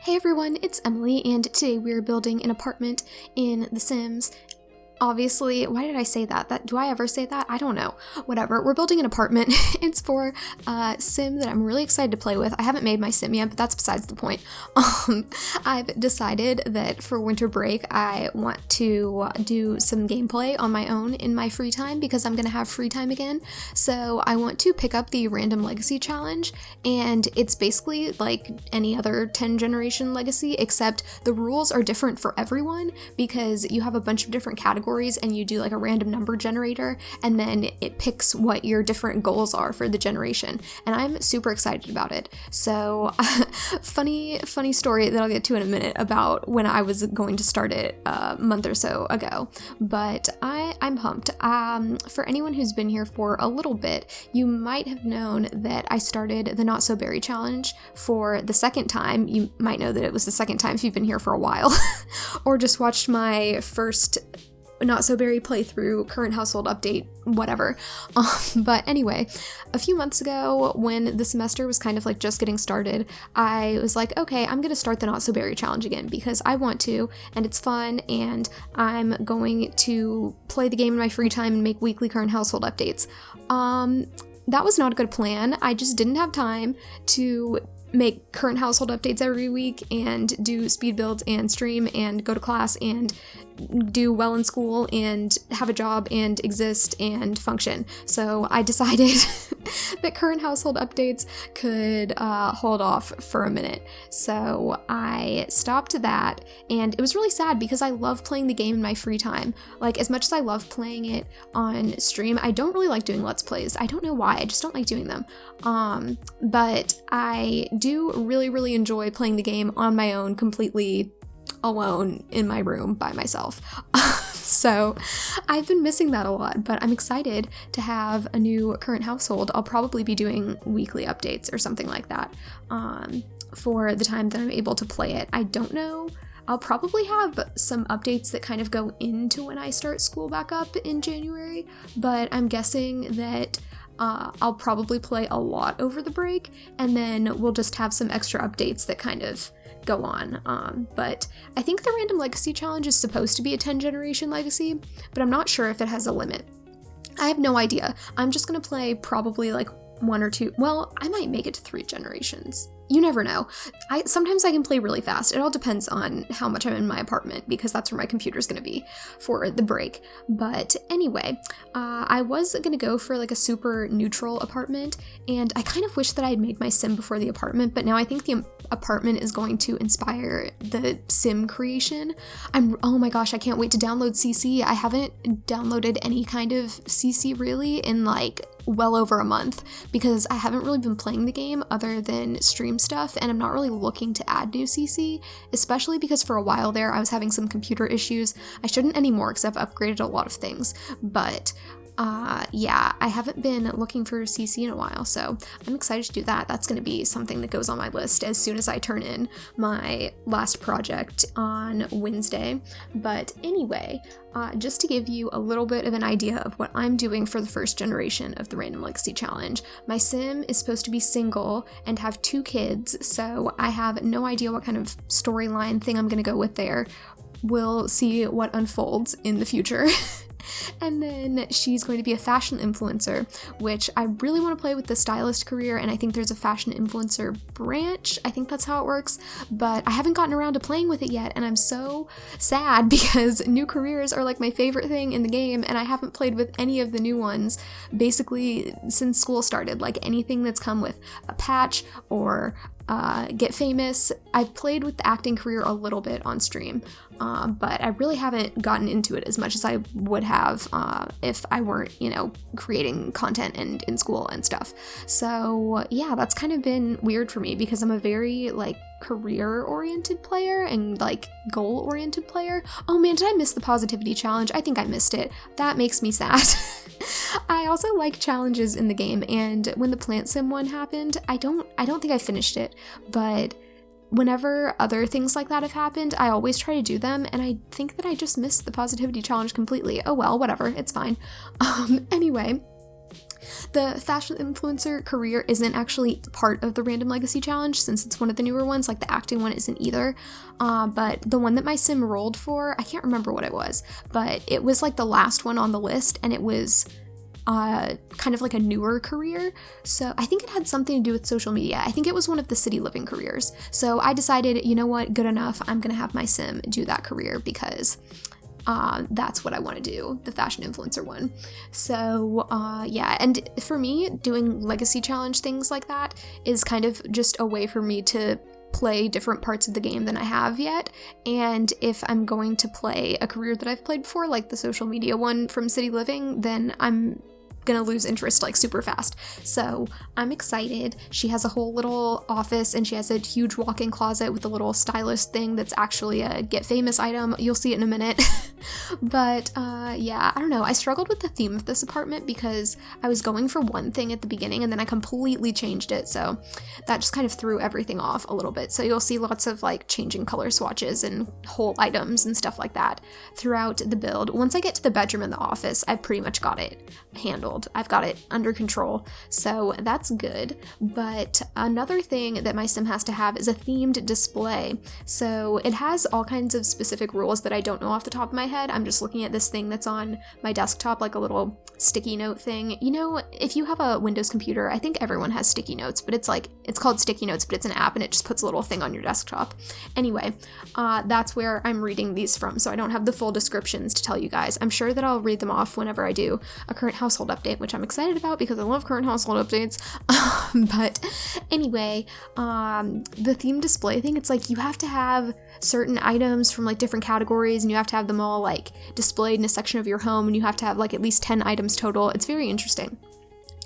Hey everyone, it's Emily, and today we're building an apartment in The Sims. Obviously, why did I say that? Do I ever say that? I don't know. Whatever. We're building an apartment. It's for a sim that I'm really excited to play with. I haven't made my sim yet, but that's besides the point. I've decided that for winter break, I want to do some gameplay on my own in my free time because I'm going to have free time again. So I want to pick up the Random Legacy Challenge, and it's basically like any other 10 generation legacy, except the rules are different for everyone because you have a bunch of different categories and you do like a random number generator, and then it picks what your different goals are for the generation, and I'm super excited about it. So funny story that I'll get to in a minute about when I was going to start it a month or so ago, but I'm pumped. For anyone who's been here for a little bit, you might have known that I started the Not So Berry Challenge for the second time. You might know that it was the second time if you've been here for a while or just watched my first Not So Berry playthrough, current household update, whatever. But anyway, a few months ago when the semester was kind of like just getting started, I was like, okay, I'm gonna start the Not So Berry Challenge again because I want to, and it's fun, and I'm going to play the game in my free time and make weekly current household updates. That was not a good plan. I just didn't have time to make current household updates every week and do speed builds and stream and go to class and do well in school and have a job and exist and function. So I decided that current household updates could hold off for a minute. So I stopped that, and it was really sad because I love playing the game in my free time. Like, as much as I love playing it on stream, I don't really like doing Let's Plays. I don't know why, I just don't like doing them. But I do really enjoy playing the game on my own, completely alone in my room by myself. So I've been missing that a lot, but I'm excited to have a new current household. I'll probably be doing weekly updates or something like that for the time that I'm able to play it. I don't know. I'll probably have some updates that kind of go into when I start school back up in January, but I'm guessing that I'll probably play a lot over the break, and then we'll just have some extra updates that kind of go on. But I think the Random Legacy Challenge is supposed to be a 10 generation legacy, but I'm not sure if it has a limit. I have no idea. I'm just gonna play probably like one or two. Well, I might make it to 3 generations. You never know. Sometimes I can play really fast. It all depends on how much I'm in my apartment because that's where my computer's gonna be for the break. But anyway, I was gonna go for like a super neutral apartment, and I kind of wish that I had made my sim before the apartment, but now I think the apartment is going to inspire the sim creation. Oh my gosh, I can't wait to download CC. I haven't downloaded any kind of CC really in like well over a month because I haven't really been playing the game other than stream stuff, and I'm not really looking to add new CC, especially because for a while there I was having some computer issues. I shouldn't anymore because I've upgraded a lot of things, but yeah, I haven't been looking for CC in a while, so I'm excited to do that. That's going to be something that goes on my list as soon as I turn in my last project on Wednesday. But anyway, just to give you a little bit of an idea of what I'm doing for the first generation of the Random Legacy Challenge, my sim is supposed to be single and have 2 kids, so I have no idea what kind of storyline thing I'm going to go with there. We'll see what unfolds in the future. And then she's going to be a fashion influencer, which I really want to play with the stylist career, and I think there's a fashion influencer branch. I think that's how it works, but I haven't gotten around to playing with it yet, and I'm so sad because new careers are like my favorite thing in the game, and I haven't played with any of the new ones basically since school started. Like anything that's come with a patch or get famous. I've played with the acting career a little bit on stream, but I really haven't gotten into it as much as I would have if I weren't, creating content and in school and stuff. So yeah, that's kind of been weird for me because I'm a very like career-oriented player and like goal-oriented player. Oh man, did I miss the positivity challenge? I think I missed it. That makes me sad. I also like challenges in the game, and when the plant sim one happened, I don't think I finished it, but whenever other things like that have happened, I always try to do them, and I think that I just missed the positivity challenge completely. Oh well, whatever, it's fine. Anyway, The fashion influencer career isn't actually part of the Random Legacy Challenge since it's one of the newer ones, like the acting one isn't either. But the one that my sim rolled for, I can't remember what it was, but it was like the last one on the list, and it was kind of like a newer career. So I think it had something to do with social media. I think it was one of the city living careers. So I decided, you know what, good enough. I'm gonna have my sim do that career because that's what I want to do, the fashion influencer one. So yeah, and for me, doing legacy challenge things like that is kind of just a way for me to play different parts of the game than I have yet. And if I'm going to play a career that I've played before, like the social media one from City Living, then I'm gonna lose interest like super fast. So I'm excited. She has a whole little office and she has a huge walk-in closet with a little stylist thing that's actually a Get Famous item. You'll see it in a minute. But yeah, I don't know. I struggled with the theme of this apartment because I was going for one thing at the beginning and then I completely changed it. So that just kind of threw everything off a little bit. So you'll see lots of like changing color swatches and whole items and stuff like that throughout the build. Once I get to the bedroom and the office, I've pretty much got it handled. I've got it under control, so that's good. But another thing that my sim has to have is a themed display. So it has all kinds of specific rules that I don't know off the top of my head. I'm just looking at this thing that's on my desktop, like a little sticky note thing. You know, if you have a Windows computer, I think everyone has sticky notes, but it's called sticky notes, but it's an app and it just puts a little thing on your desktop. Anyway, that's where I'm reading these from, so I don't have the full descriptions to tell you guys. I'm sure that I'll read them off whenever I do a current household update, which I'm excited about because I love current household updates. But anyway, the theme display thing, it's like you have to have certain items from like different categories and you have to have them all like displayed in a section of your home, and you have to have like at least 10 items total. It's very interesting.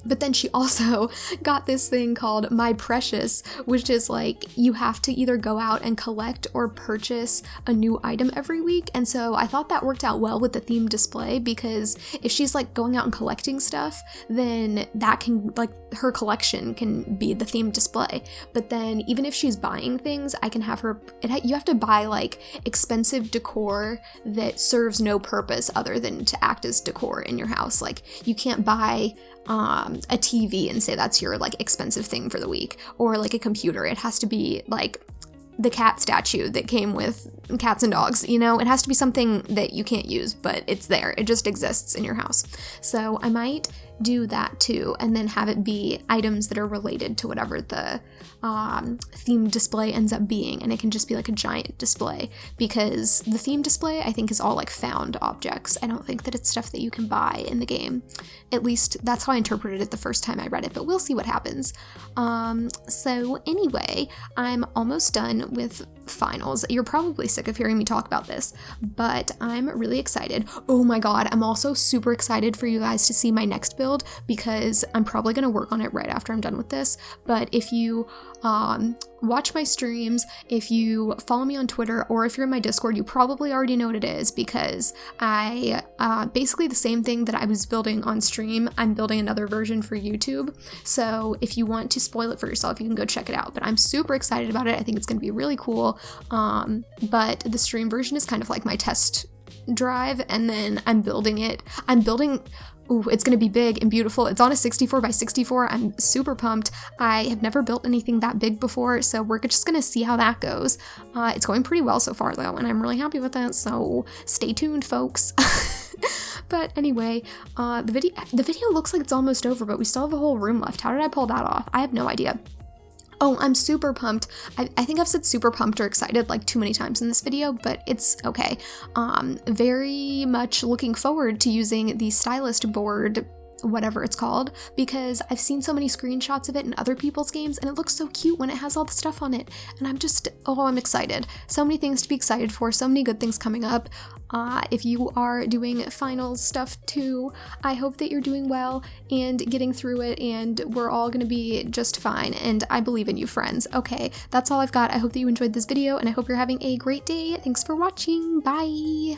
But then she also got this thing called My Precious, which is like you have to either go out and collect or purchase a new item every week. And so I thought that worked out well with the theme display, because if she's like going out and collecting stuff, then that can, like, her collection can be the theme display. But then even if she's buying things, I can have her, you have to buy like expensive decor that serves no purpose other than to act as decor in your house. Like you can't buy a TV and say that's your like expensive thing for the week, or like a computer. It has to be like the cat statue that came with Cats and Dogs, you know? It has to be something that you can't use, but it's there. It just exists in your house. So I might do that too, and then have it be items that are related to whatever the theme display ends up being, and it can just be like a giant display, because the theme display I think is all like found objects. I don't think that it's stuff that you can buy in the game. At least that's how I interpreted it the first time I read it, but we'll see what happens. So anyway, I'm almost done with finals. You're probably sick of hearing me talk about this, but I'm really excited. Oh my god, I'm also super excited for you guys to see my next build, because I'm probably going to work on it right after I'm done with this. But if you watch my streams, if you follow me on Twitter, or if you're in my Discord, you probably already know what it is, because I basically the same thing that I was building on stream, I'm building another version for YouTube. So if you want to spoil it for yourself, you can go check it out. But I'm super excited about it. I think it's going to be really cool. But the stream version is kind of like my test drive, and then I'm building it. Ooh, it's gonna be big and beautiful. It's on a 64 by 64. I'm super pumped. I have never built anything that big before, so we're just gonna see how that goes. It's going pretty well so far though, and I'm really happy with it, so stay tuned, folks. But anyway, the video looks like it's almost over, but we still have a whole room left. How did I pull that off? I have no idea. Oh, I'm super pumped. I think I've said super pumped or excited like too many times in this video, but it's okay. Very much looking forward to using the stylist board, whatever it's called, because I've seen so many screenshots of it in other people's games, and it looks so cute when it has all the stuff on it, and I'm excited. So many things to be excited for, so many good things coming up. If you are doing finals stuff too, I hope that you're doing well and getting through it, and we're all gonna be just fine, and I believe in you, friends. Okay, that's all I've got. I hope that you enjoyed this video, and I hope you're having a great day. Thanks for watching. Bye!